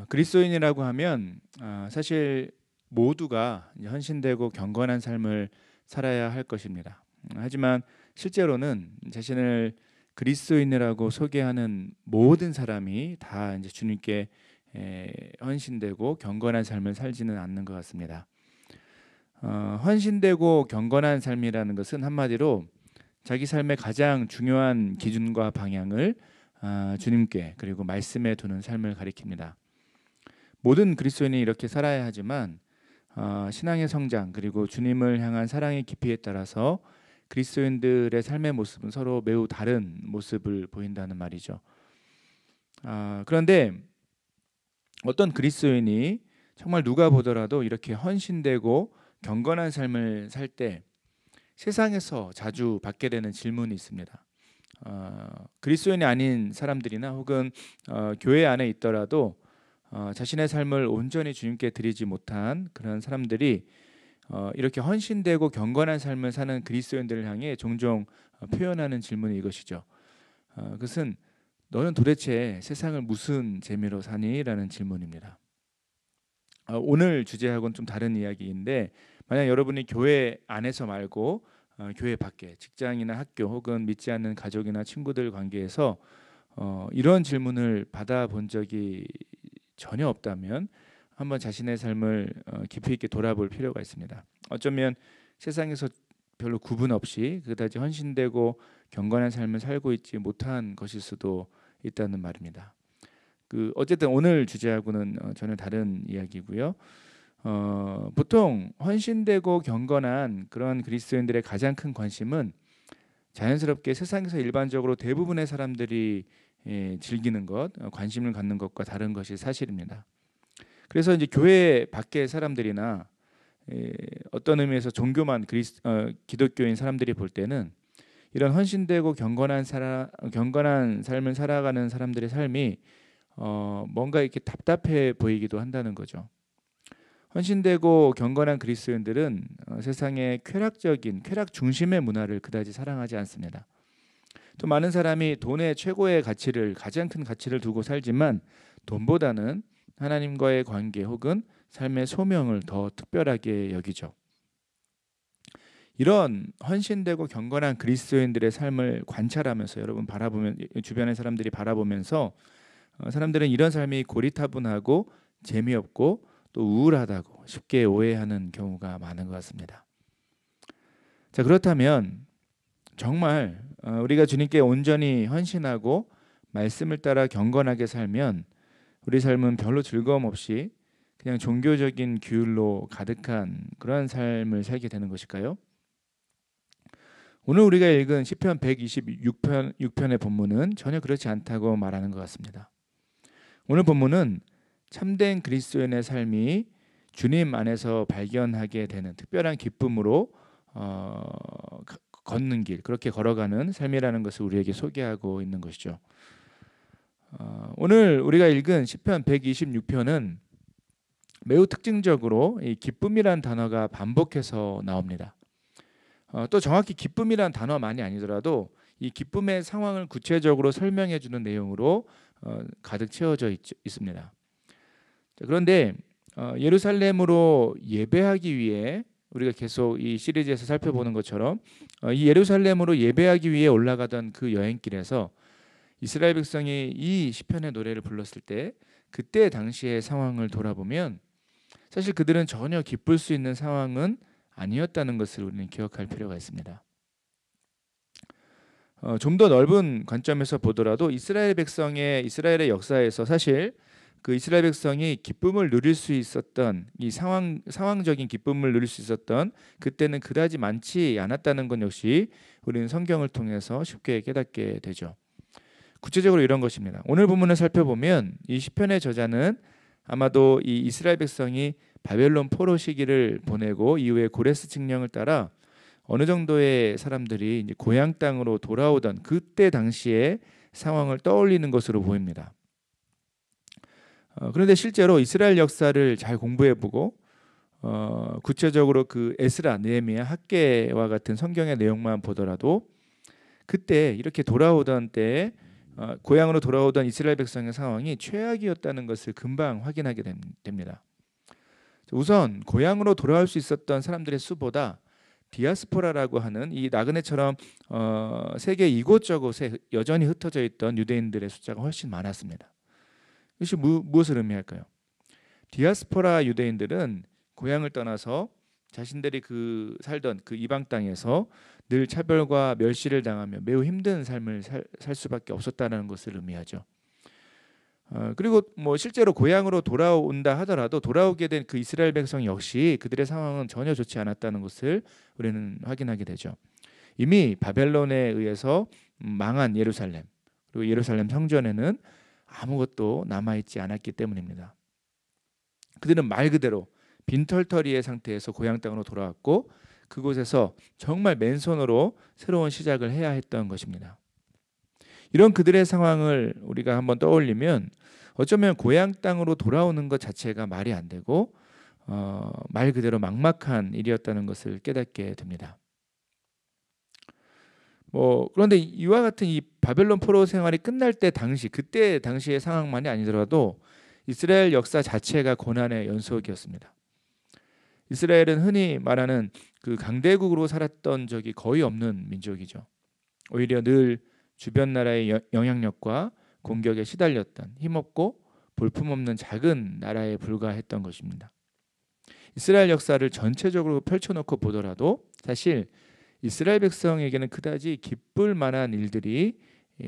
그리스도인이라고 하면 사실 모두가 이제 헌신되고 경건한 삶을 살아야 할 것입니다. 하지만 실제로는 자신을 그리스도인이라고 소개하는 모든 사람이 다 이제 주님께 헌신되고 경건한 삶을 살지는 않는 것 같습니다. 헌신되고 경건한 삶이라는 것은 한마디로 자기 삶의 가장 중요한 기준과 방향을 주님께 그리고 말씀에 두는 삶을 가리킵니다. 모든 그리스도인이 이렇게 살아야 하지만 신앙의 성장 그리고 주님을 향한 사랑의 깊이에 따라서 그리스도인들의 삶의 모습은 서로 매우 다른 모습을 보인다는 말이죠. 그런데 어떤 그리스도인이 정말 누가 보더라도 이렇게 헌신되고 경건한 삶을 살 때 세상에서 자주 받게 되는 질문이 있습니다. 그리스도인이 아닌 사람들이나 혹은 교회 안에 있더라도 자신의 삶을 온전히 주님께 드리지 못한 그런 사람들이 이렇게 헌신되고 경건한 삶을 사는 그리스도인들을 향해 종종 표현하는 질문이 이것이죠. 그것은 너는 도대체 세상을 무슨 재미로 사니? 라는 질문입니다. 오늘 주제하고는 좀 다른 이야기인데 만약 여러분이 교회 안에서 말고 교회 밖에 직장이나 학교 혹은 믿지 않는 가족이나 친구들 관계에서 이런 질문을 받아본 적이 전혀 없다면 한번 자신의 삶을 깊이 있게 돌아볼 필요가 있습니다. 어쩌면 세상에서 별로 구분 없이 그다지 헌신되고 경건한 삶을 살고 있지 못한 것일 수도 있다는 말입니다. 어쨌든 오늘 주제하고는 전혀 다른 이야기고요. 보통 헌신되고 경건한 그런 그리스도인들의 가장 큰 관심은 자연스럽게 세상에서 일반적으로 대부분의 사람들이 즐기는 것, 관심을 갖는 것과 다른 것이 사실입니다. 그래서 이제 교회 밖의 사람들이나 어떤 의미에서 종교만 기독교인 사람들이 볼 때는 이런 헌신되고 경건한 삶을 살아가는 사람들의 삶이 뭔가 이렇게 답답해 보이기도 한다는 거죠. 헌신되고 경건한 그리스도인들은 세상의 쾌락 중심의 문화를 그다지 사랑하지 않습니다. 또 많은 사람이 돈의 최고의 가치를 가장 큰 가치를 두고 살지만 돈보다는 하나님과의 관계 혹은 삶의 소명을 더 특별하게 여기죠. 이런 헌신되고 경건한 그리스도인들의 삶을 관찰하면서 여러분 바라보면 주변의 사람들이 바라보면서 사람들은 이런 삶이 고리타분하고 재미없고 또 우울하다고 쉽게 오해하는 경우가 많은 것 같습니다. 자, 그렇다면 정말 우리가 주님께 온전히 헌신하고 말씀을 따라 경건하게 살면 우리 삶은 별로 즐거움 없이 그냥 종교적인 규율로 가득한 그런 삶을 살게 되는 것일까요? 오늘 우리가 읽은 시편 126편의 본문은 전혀 그렇지 않다고 말하는 것 같습니다. 오늘 본문은 참된 그리스도인의 삶이 주님 안에서 발견하게 되는 특별한 기쁨으로 걷는 길, 그렇게 걸어가는 삶이라는 것을 우리에게 소개하고 있는 것이죠. 오늘 우리가 읽은 시편 126편은 매우 특징적으로 이 기쁨이란 단어가 반복해서 나옵니다. 또 정확히 기쁨이란 단어만이 아니더라도 이 기쁨의 상황을 구체적으로 설명해 주는 내용으로 가득 채워져 있습니다. 그런데 예루살렘으로 예배하기 위해 우리가 계속 이 시리즈에서 살펴보는 것처럼 이 예루살렘으로 예배하기 위해 올라가던 그 여행길에서 이스라엘 백성이 이 시편의 노래를 불렀을 때 그때 당시의 상황을 돌아보면 사실 그들은 전혀 기쁠 수 있는 상황은 아니었다는 것을 우리는 기억할 필요가 있습니다. 좀 더 넓은 관점에서 보더라도 이스라엘의 역사에서 사실 그 이스라엘 백성이 기쁨을 누릴 수 있었던 이 상황적인 기쁨을 누릴 수 있었던 그때는 그다지 많지 않았다는 것 역시 우리는 성경을 통해서 쉽게 깨닫게 되죠. 구체적으로 이런 것입니다. 오늘 본문을 살펴보면 이 시편의 저자는 아마도 이 이스라엘 백성이 바벨론 포로 시기를 보내고 이후에 고레스 칙령을 따라 어느 정도의 사람들이 이제 고향 땅으로 돌아오던 그때 당시의 상황을 떠올리는 것으로 보입니다. 그런데 실제로 이스라엘 역사를 잘 공부해보고 구체적으로 그 에스라, 느헤미야, 학개와 같은 성경의 내용만 보더라도 그때 이렇게 돌아오던 때에 고향으로 돌아오던 이스라엘 백성의 상황이 최악이었다는 것을 금방 확인하게 됩니다. 우선 고향으로 돌아올 수 있었던 사람들의 수보다 디아스포라라고 하는 이 나그네처럼 세계 이곳저곳에 여전히 흩어져 있던 유대인들의 숫자가 훨씬 많았습니다. 이것이 무엇을 의미할까요? 디아스포라 유대인들은 고향을 떠나서 자신들이 살던 그 이방 땅에서 늘 차별과 멸시를 당하며 매우 힘든 삶을 살 수밖에 없었다는 것을 의미하죠. 그리고 뭐 실제로 고향으로 돌아온다 하더라도 돌아오게 된 그 이스라엘 백성 역시 그들의 상황은 전혀 좋지 않았다는 것을 우리는 확인하게 되죠. 이미 바벨론에 의해서 망한 예루살렘, 그리고 예루살렘 성전에는 아무것도 남아있지 않았기 때문입니다. 그들은 말 그대로 빈털터리의 상태에서 고향 땅으로 돌아왔고 그곳에서 정말 맨손으로 새로운 시작을 해야 했던 것입니다. 이런 그들의 상황을 우리가 한번 떠올리면 어쩌면 고향 땅으로 돌아오는 것 자체가 말이 안 되고 말 그대로 막막한 일이었다는 것을 깨닫게 됩니다. 그런데 이와 같은 이 바벨론 포로 생활이 끝날 때 그때 당시의 상황만이 아니더라도 이스라엘 역사 자체가 고난의 연속이었습니다. 이스라엘은 흔히 말하는 그 강대국으로 살았던 적이 거의 없는 민족이죠. 오히려 늘 주변 나라의 영향력과 공격에 시달렸던 힘없고 볼품없는 작은 나라에 불과했던 것입니다. 이스라엘 역사를 전체적으로 펼쳐놓고 보더라도 사실 이스라엘 백성에게는 그다지 기쁠 만한 일들이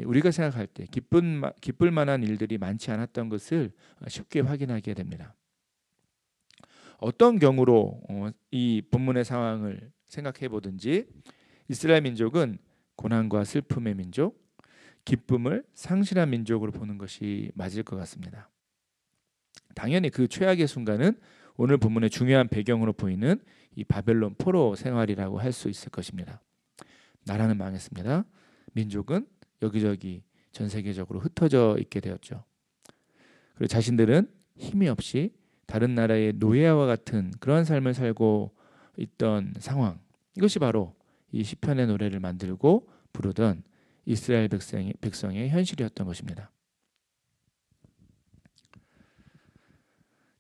우리가 생각할 때 기쁠 만한 일들이 많지 않았던 것을 쉽게 확인하게 됩니다. 어떤 경우로 이 본문의 상황을 생각해 보든지 이스라엘 민족은 고난과 슬픔의 민족, 기쁨을 상실한 민족으로 보는 것이 맞을 것 같습니다. 당연히 그 최악의 순간은 오늘 본문의 중요한 배경으로 보이는 이 바벨론 포로 생활이라고 할 수 있을 것입니다. 나라는 망했습니다. 민족은 여기저기 전 세계적으로 흩어져 있게 되었죠. 그리고 자신들은 힘이 없이 다른 나라의 노예와 같은 그런 삶을 살고 있던 상황, 이것이 바로 이 시편의 노래를 만들고 부르던 이스라엘 백성의 현실이었던 것입니다.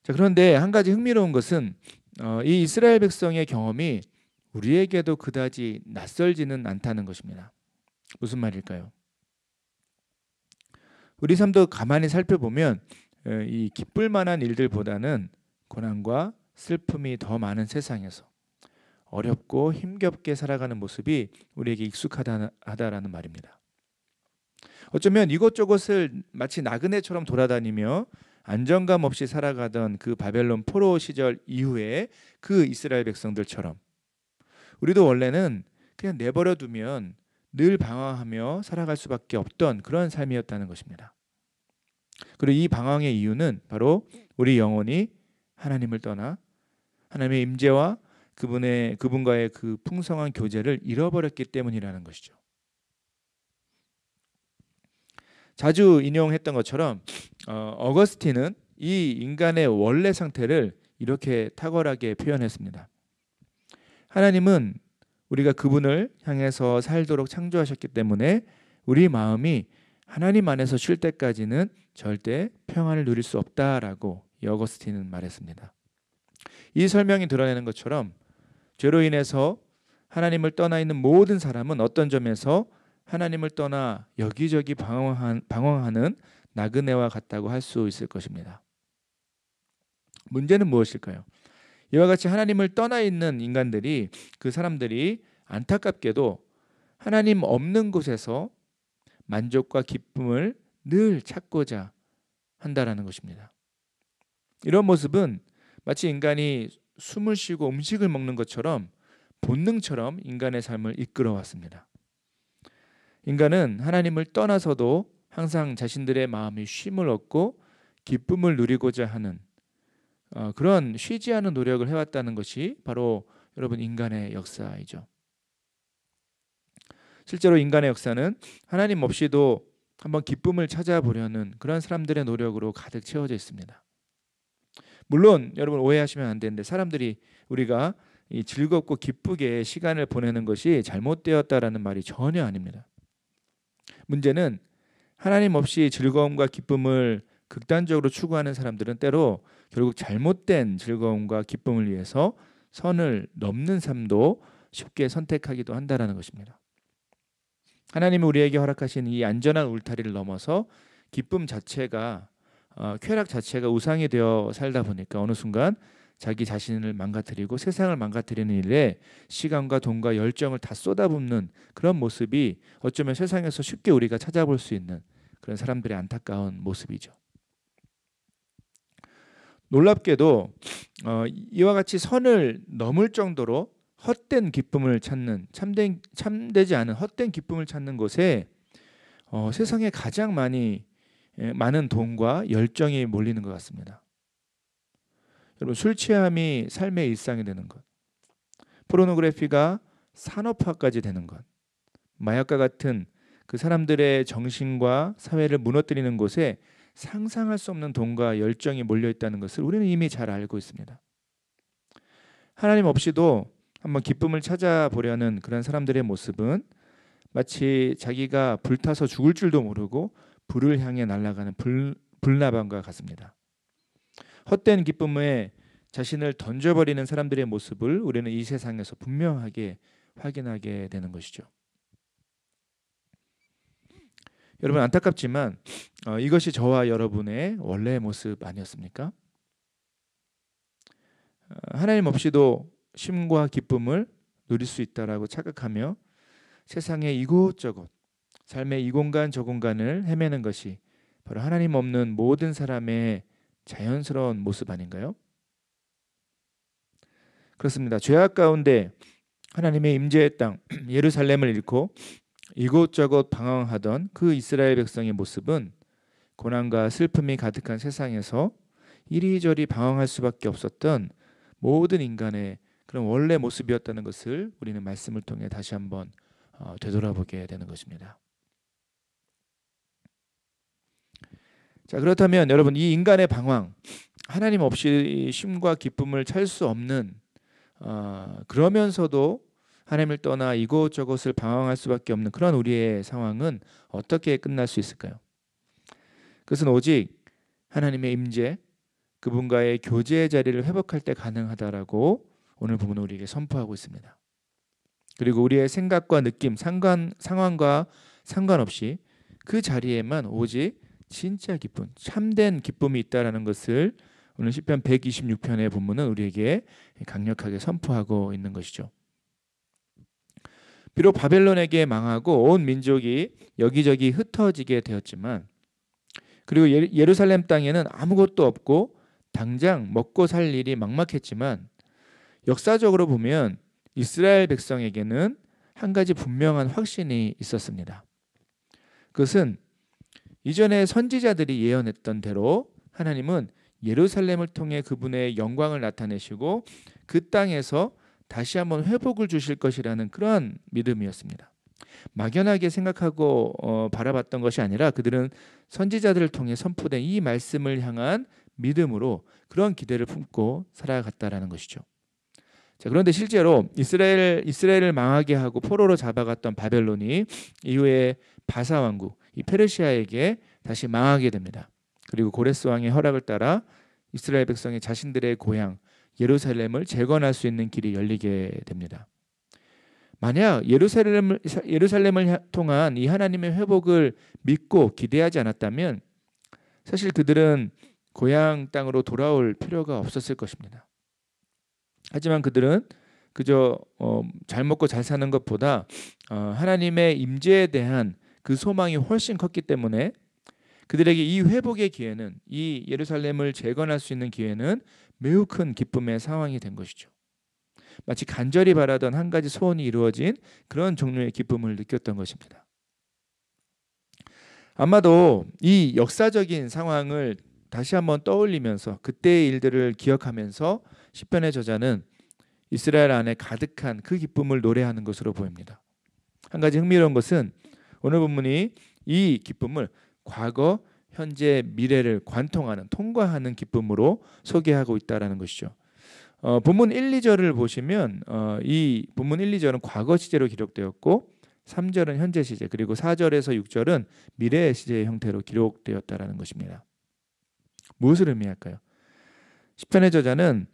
자, 그런데 한 가지 흥미로운 것은 이 이스라엘 백성의 경험이 우리에게도 그다지 낯설지는 않다는 것입니다. 무슨 말일까요? 우리 삶도 가만히 살펴보면 이 기쁠 만한 일들보다는 고난과 슬픔이 더 많은 세상에서 어렵고 힘겹게 살아가는 모습이 우리에게 익숙하다라는 말입니다. 어쩌면 이곳저곳을 마치 나그네처럼 돌아다니며 안정감 없이 살아가던 그 바벨론 포로 시절 이후에 그 이스라엘 백성들처럼 우리도 원래는 그냥 내버려 두면 늘 방황하며 살아갈 수밖에 없던 그런 삶이었다는 것입니다. 그리고 이 방황의 이유는 바로 우리 영혼이 하나님을 떠나 하나님의 임재와 그분과의 그 풍성한 교제를 잃어버렸기 때문이라는 것이죠. 자주 인용했던 것처럼 어거스틴은 이 인간의 원래 상태를 이렇게 탁월하게 표현했습니다. 하나님은 우리가 그분을 향해서 살도록 창조하셨기 때문에 우리 마음이 하나님 안에서 쉴 때까지는 절대 평안을 누릴 수 없다라고 이 어거스틴은 말했습니다. 이 설명이 드러내는 것처럼 죄로 인해서 하나님을 떠나 있는 모든 사람은 어떤 점에서 하나님을 떠나 여기저기 방황하는 나그네와 같다고 할 수 있을 것입니다. 문제는 무엇일까요? 이와 같이 하나님을 떠나 있는 인간들이 그 사람들이 안타깝게도 하나님 없는 곳에서 만족과 기쁨을 늘 찾고자 한다라는 것입니다. 이런 모습은 마치 인간이 숨을 쉬고 음식을 먹는 것처럼 본능처럼 인간의 삶을 이끌어왔습니다. 인간은 하나님을 떠나서도 항상 자신들의 마음이 쉼을 얻고 기쁨을 누리고자 하는 그런 쉬지 않은 노력을 해왔다는 것이 바로 여러분 인간의 역사이죠. 실제로 인간의 역사는 하나님 없이도 한번 기쁨을 찾아보려는 그런 사람들의 노력으로 가득 채워져 있습니다. 물론 여러분 오해하시면 안 되는데 우리가 이 즐겁고 기쁘게 시간을 보내는 것이 잘못되었다라는 말이 전혀 아닙니다. 문제는 하나님 없이 즐거움과 기쁨을 극단적으로 추구하는 사람들은 때로 결국 잘못된 즐거움과 기쁨을 위해서 선을 넘는 삶도 쉽게 선택하기도 한다라는 것입니다. 하나님이 우리에게 허락하신 이 안전한 울타리를 넘어서 기쁨 자체가 쾌락 자체가 우상이 되어 살다 보니까 어느 순간 자기 자신을 망가뜨리고 세상을 망가뜨리는 일에 시간과 돈과 열정을 다 쏟아붓는 그런 모습이 어쩌면 세상에서 쉽게 우리가 찾아볼 수 있는 그런 사람들의 안타까운 모습이죠. 놀랍게도 이와 같이 선을 넘을 정도로 헛된 기쁨을 찾는 참되지 않은 헛된 기쁨을 찾는 곳에 세상에 가장 많은 돈과 열정이 몰리는 것 같습니다. 여러분, 술 취함이 삶의 일상이 되는 것, 포르노그래피가 산업화까지 되는 것, 마약과 같은 그 사람들의 정신과 사회를 무너뜨리는 곳에 상상할 수 없는 돈과 열정이 몰려 있다는 것을 우리는 이미 잘 알고 있습니다. 하나님 없이도 한번 기쁨을 찾아보려는 그런 사람들의 모습은 마치 자기가 불타서 죽을 줄도 모르고 불을 향해 날아가는 불나방과 같습니다. 헛된 기쁨에 자신을 던져버리는 사람들의 모습을 우리는 이 세상에서 분명하게 확인하게 되는 것이죠. 여러분, 안타깝지만 이것이 저와 여러분의 원래의 모습 아니었습니까? 하나님 없이도 쉼과 기쁨을 누릴 수 있다라고 착각하며 세상의 이곳저곳 삶의 이 공간 저 공간을 헤매는 것이 바로 하나님 없는 모든 사람의 자연스러운 모습 아닌가요? 그렇습니다. 죄악 가운데 하나님의 임재의 땅 예루살렘을 잃고 이곳저곳 방황하던 그 이스라엘 백성의 모습은 고난과 슬픔이 가득한 세상에서 이리저리 방황할 수밖에 없었던 모든 인간의 그런 원래 모습이었다는 것을 우리는 말씀을 통해 다시 한번 되돌아보게 되는 것입니다. 자, 그렇다면 여러분, 이 인간의 방황, 하나님 없이 쉼과 기쁨을 찾을 수 없는 그러면서도 하나님을 떠나 이곳저곳을 방황할 수밖에 없는 그런 우리의 상황은 어떻게 끝날 수 있을까요? 그것은 오직 하나님의 임재, 그분과의 교제의 자리를 회복할 때 가능하다라고 오늘 본문은 우리에게 선포하고 있습니다. 그리고 우리의 생각과 느낌, 상황과 상관없이 그 자리에만 오직 진짜 기쁨, 참된 기쁨이 있다라는 것을 오늘 시편 126편의 본문은 우리에게 강력하게 선포하고 있는 것이죠. 비록 바벨론에게 망하고 온 민족이 여기저기 흩어지게 되었지만, 그리고 예루살렘 땅에는 아무것도 없고 당장 먹고 살 일이 막막했지만, 역사적으로 보면 이스라엘 백성에게는 한 가지 분명한 확신이 있었습니다. 그것은 이전에 선지자들이 예언했던 대로 하나님은 예루살렘을 통해 그분의 영광을 나타내시고 그 땅에서 다시 한번 회복을 주실 것이라는 그러한 믿음이었습니다. 막연하게 생각하고 바라봤던 것이 아니라 그들은 선지자들을 통해 선포된 이 말씀을 향한 믿음으로 그런 기대를 품고 살아갔다라는 것이죠. 자, 그런데 실제로 이스라엘을 망하게 하고 포로로 잡아갔던 바벨론이 이후에 바사 왕국, 이 페르시아에게 다시 망하게 됩니다. 그리고 고레스 왕의 허락을 따라 이스라엘 백성이 자신들의 고향 예루살렘을 재건할 수 있는 길이 열리게 됩니다. 만약 예루살렘을 통한 이 하나님의 회복을 믿고 기대하지 않았다면 사실 그들은 고향 땅으로 돌아올 필요가 없었을 것입니다. 하지만 그들은 그저 잘 먹고 잘 사는 것보다 하나님의 임재에 대한 그 소망이 훨씬 컸기 때문에 그들에게 이 회복의 기회는, 이 예루살렘을 재건할 수 있는 기회는 매우 큰 기쁨의 상황이 된 것이죠. 마치 간절히 바라던 한 가지 소원이 이루어진 그런 종류의 기쁨을 느꼈던 것입니다. 아마도 이 역사적인 상황을 다시 한번 떠올리면서 그때의 일들을 기억하면서 시편의 저자는 이스라엘 안에 가득한 그 기쁨을 노래하는 것으로 보입니다. 한 가지 흥미로운 것은 오늘 본문이 이 기쁨을 과거, 현재, 미래를 관통하는, 통과하는 기쁨으로 소개하고 있다는 것이죠. 본문 1, 2절을 보시면 이 본문 1, 2절은 과거 시제로 기록되었고 3절은 현재 시제, 그리고 4절에서 6절은 미래 시제의 형태로 기록되었다라는 것입니다. 무엇을 의미할까요? 시편의 저자는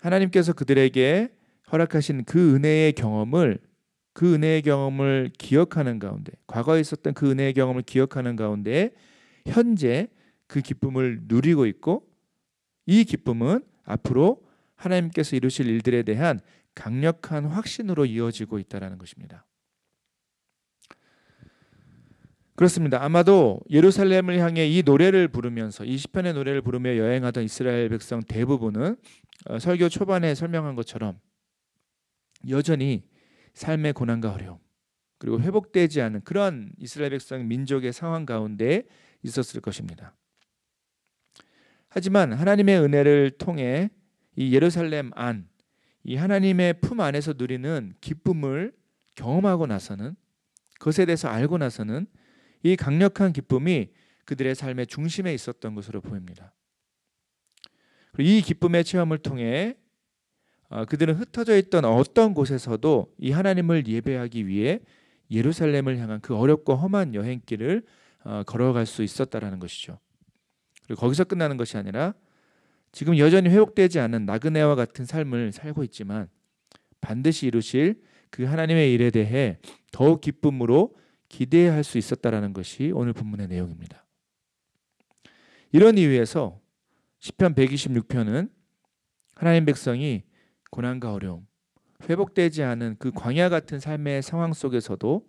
하나님께서 그들에게 허락하신 그 은혜의 경험을 기억하는 가운데, 과거에 있었던 그 은혜의 경험을 기억하는 가운데 현재 그 기쁨을 누리고 있고, 이 기쁨은 앞으로 하나님께서 이루실 일들에 대한 강력한 확신으로 이어지고 있다는 것입니다. 그렇습니다. 아마도 예루살렘을 향해 이 노래를 부르면서, 이 시편의 노래를 부르며 여행하던 이스라엘 백성 대부분은 설교 초반에 설명한 것처럼 여전히 삶의 고난과 어려움, 그리고 회복되지 않은 그런 이스라엘 백성 민족의 상황 가운데 있었을 것입니다. 하지만 하나님의 은혜를 통해 이 예루살렘 안, 이 하나님의 품 안에서 누리는 기쁨을 경험하고 나서는, 그것에 대해서 알고 나서는 이 강력한 기쁨이 그들의 삶의 중심에 있었던 것으로 보입니다. 그리고 이 기쁨의 체험을 통해 그들은 흩어져 있던 어떤 곳에서도 이 하나님을 예배하기 위해 예루살렘을 향한 그 어렵고 험한 여행길을 걸어갈 수 있었다라는 것이죠. 그리고 거기서 끝나는 것이 아니라 지금 여전히 회복되지 않은 나그네와 같은 삶을 살고 있지만 반드시 이루실 그 하나님의 일에 대해 더욱 기쁨으로 기대할 수 있었다라는 것이 오늘 본문의 내용입니다. 이런 이유에서 시편 126편은 하나님 백성이 고난과 어려움, 회복되지 않은 그 광야 같은 삶의 상황 속에서도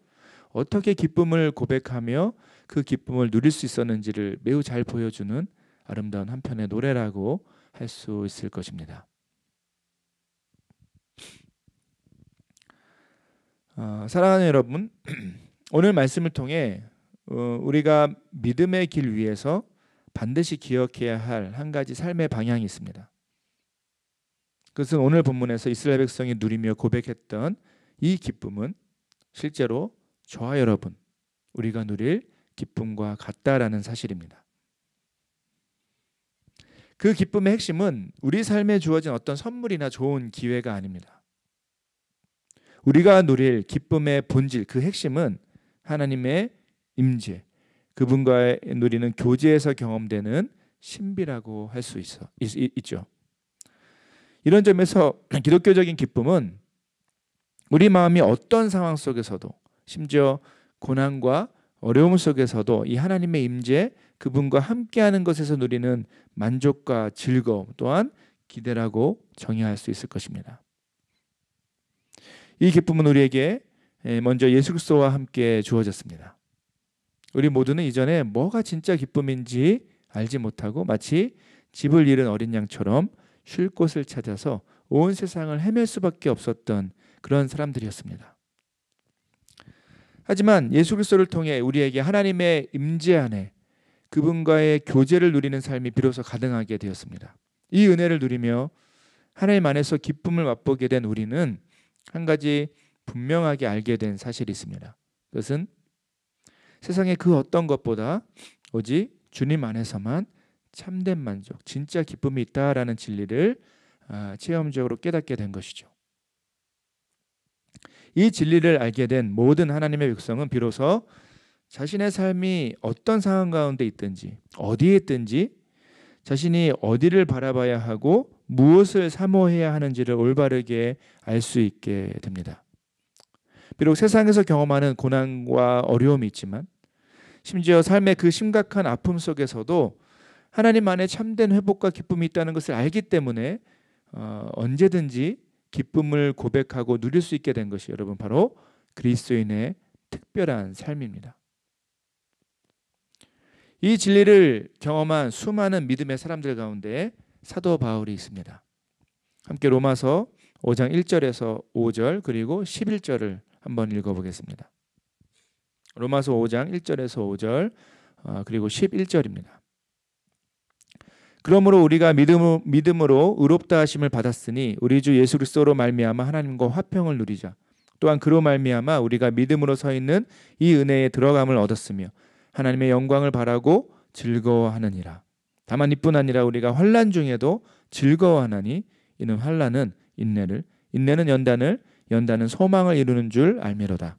어떻게 기쁨을 고백하며 그 기쁨을 누릴 수 있었는지를 매우 잘 보여주는 아름다운 한 편의 노래라고 할 수 있을 것입니다. 사랑하는 여러분, 오늘 말씀을 통해 우리가 믿음의 길 위에서 반드시 기억해야 할 한 가지 삶의 방향이 있습니다. 그것은 오늘 본문에서 이스라엘 백성이 누리며 고백했던 이 기쁨은 실제로 저와 여러분, 우리가 누릴 기쁨과 같다라는 사실입니다. 그 기쁨의 핵심은 우리 삶에 주어진 어떤 선물이나 좋은 기회가 아닙니다. 우리가 누릴 기쁨의 본질, 그 핵심은 하나님의 임재, 그분과의 누리는 교제에서 경험되는 신비라고 할 수 있죠. 이런 점에서 기독교적인 기쁨은 우리 마음이 어떤 상황 속에서도, 심지어 고난과 어려움 속에서도 이 하나님의 임재, 그분과 함께하는 것에서 누리는 만족과 즐거움 또한 기대라고 정의할 수 있을 것입니다. 이 기쁨은 우리에게 먼저 예수 그리스도와 함께 주어졌습니다. 우리 모두는 이전에 뭐가 진짜 기쁨인지 알지 못하고 마치 집을 잃은 어린 양처럼 쉴 곳을 찾아서 온 세상을 헤맬 수밖에 없었던 그런 사람들이었습니다. 하지만 예수 그리스도를 통해 우리에게 하나님의 임재 안에 그분과의 교제를 누리는 삶이 비로소 가능하게 되었습니다. 이 은혜를 누리며 하나님 안에서 기쁨을 맛보게 된 우리는 한 가지 분명하게 알게 된 사실이 있습니다. 그것은 세상의 그 어떤 것보다 오직 주님 안에서만 참된 만족, 진짜 기쁨이 있다라는 진리를 체험적으로 깨닫게 된 것이죠. 이 진리를 알게 된 모든 하나님의 백성은 비로소 자신의 삶이 어떤 상황 가운데 있든지, 어디에 있든지 자신이 어디를 바라봐야 하고 무엇을 사모해야 하는지를 올바르게 알 수 있게 됩니다. 비록 세상에서 경험하는 고난과 어려움이 있지만, 심지어 삶의 그 심각한 아픔 속에서도 하나님 안에 참된 회복과 기쁨이 있다는 것을 알기 때문에 언제든지 기쁨을 고백하고 누릴 수 있게 된 것이 여러분 바로 그리스도인의 특별한 삶입니다. 이 진리를 경험한 수많은 믿음의 사람들 가운데 사도 바울이 있습니다. 함께 로마서 5장 1절에서 5절 그리고 11절을 한번 읽어보겠습니다. 로마서 5장 1절에서 5절 그리고 11절입니다. 그러므로 우리가 믿음으로 의롭다 하심을 받았으니 우리 주 예수 그리스도로 말미암아 하나님과 화평을 누리자. 또한 그로 말미암아 우리가 믿음으로 서 있는 이 은혜에 들어감을 얻었으며 하나님의 영광을 바라고 즐거워하느니라. 다만 이뿐 아니라 우리가 환난 중에도 즐거워하나니 이는 환난은 인내를, 인내는 연단을, 연단은 소망을 이루는 줄 알미로다.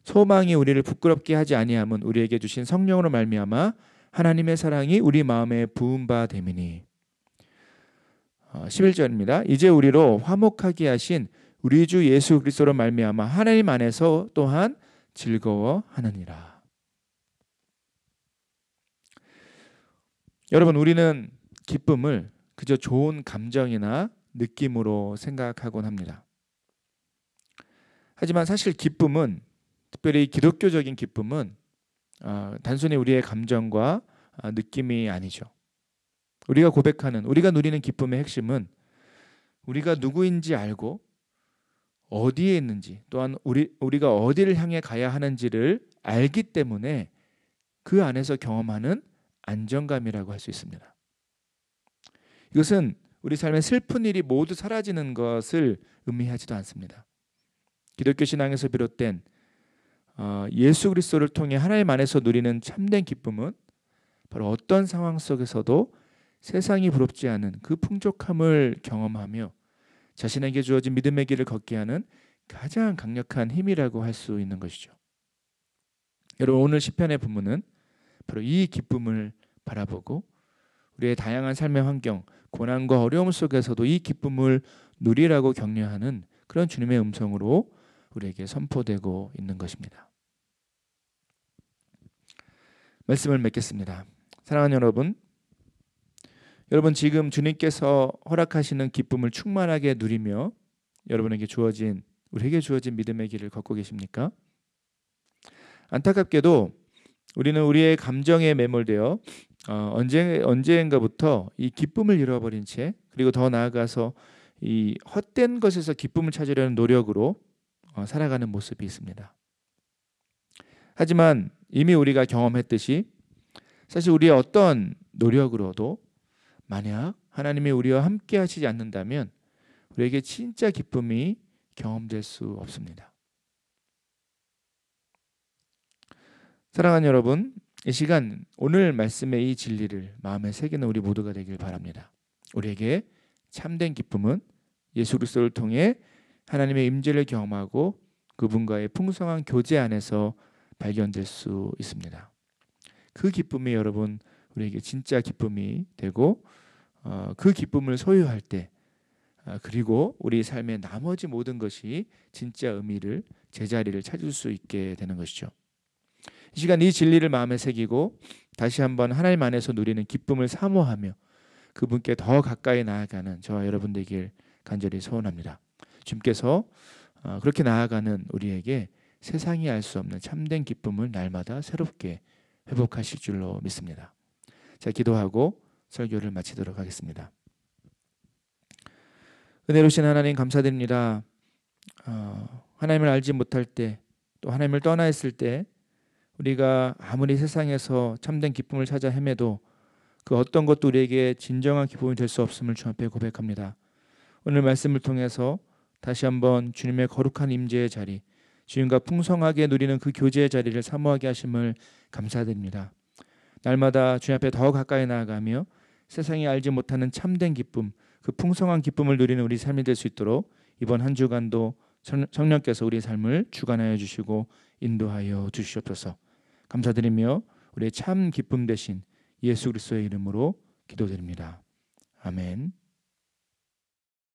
소망이 우리를 부끄럽게 하지 아니함은 우리에게 주신 성령으로 말미암아 하나님의 사랑이 우리 마음에 부은 바 됨이니. 11절입니다. 이제 우리로 화목하게 하신 우리 주 예수 그리스도로 말미암아 하나님 안에서 또한 즐거워하느니라. 여러분, 우리는 기쁨을 그저 좋은 감정이나 느낌으로 생각하곤 합니다. 하지만 사실 기쁨은, 특별히 기독교적인 기쁨은 단순히 우리의 감정과 느낌이 아니죠. 우리가 고백하는, 우리가 누리는 기쁨의 핵심은 우리가 누구인지 알고 어디에 있는지, 또한 우리가 어디를 향해 가야 하는지를 알기 때문에 그 안에서 경험하는 안정감이라고 할 수 있습니다. 이것은 우리 삶의 슬픈 일이 모두 사라지는 것을 의미하지도 않습니다. 기독교 신앙에서 비롯된 예수 그리스도를 통해 하나님 안에서 누리는 참된 기쁨은 바로 어떤 상황 속에서도 세상이 부럽지 않은 그 풍족함을 경험하며 자신에게 주어진 믿음의 길을 걷게 하는 가장 강력한 힘이라고 할 수 있는 것이죠. 여러분, 오늘 시편의 본문은 바로 이 기쁨을 바라보고 우리의 다양한 삶의 환경, 고난과 어려움 속에서도 이 기쁨을 누리라고 격려하는 그런 주님의 음성으로 우리에게 선포되고 있는 것입니다. 말씀을 맺겠습니다. 사랑하는 여러분 지금 주님께서 허락하시는 기쁨을 충만하게 누리며 우리에게 주어진 믿음의 길을 걷고 계십니까? 안타깝게도 우리는 우리의 감정에 매몰되어 언젠가부터 이 기쁨을 잃어버린 채, 그리고 더 나아가서 이 헛된 것에서 기쁨을 찾으려는 노력으로 살아가는 모습이 있습니다. 하지만 이미 우리가 경험했듯이 사실 우리의 어떤 노력으로도 만약 하나님이 우리와 함께 하시지 않는다면 우리에게 진짜 기쁨이 경험될 수 없습니다. 사랑하는 여러분, 이 시간 오늘 말씀의 이 진리를 마음에 새기는 우리 모두가 되길 바랍니다. 우리에게 참된 기쁨은 예수 그리스도를 통해 하나님의 임재를 경험하고 그분과의 풍성한 교제 안에서 발견될 수 있습니다. 그 기쁨이 여러분 우리에게 진짜 기쁨이 되고 그 기쁨을 소유할 때 그리고 우리 삶의 나머지 모든 것이 진짜 의미를, 제자리를 찾을 수 있게 되는 것이죠. 이 시간 이 진리를 마음에 새기고 다시 한번 하나님 안에서 누리는 기쁨을 사모하며 그분께 더 가까이 나아가는 저와 여러분 되길 간절히 소원합니다. 주님께서 그렇게 나아가는 우리에게 세상이 알 수 없는 참된 기쁨을 날마다 새롭게 회복하실 줄로 믿습니다. 자, 기도하고 설교를 마치도록 하겠습니다. 은혜로우신 하나님 감사드립니다. 하나님을 알지 못할 때, 또 하나님을 떠나 있을 때 우리가 아무리 세상에서 참된 기쁨을 찾아 헤매도 그 어떤 것도 우리에게 진정한 기쁨이 될 수 없음을 주 앞에 고백합니다. 오늘 말씀을 통해서 다시 한번 주님의 거룩한 임재의 자리, 주님과 풍성하게 누리는 그 교제의 자리를 사모하게 하심을 감사드립니다. 날마다 주님 앞에 더 가까이 나아가며 세상이 알지 못하는 참된 기쁨, 그 풍성한 기쁨을 누리는 우리 삶이 될 수 있도록 이번 한 주간도 성령께서 우리의 삶을 주관하여 주시고 인도하여 주시옵소서. 감사드리며 우리의 참 기쁨 되신 예수 그리스도의 이름으로 기도드립니다. 아멘.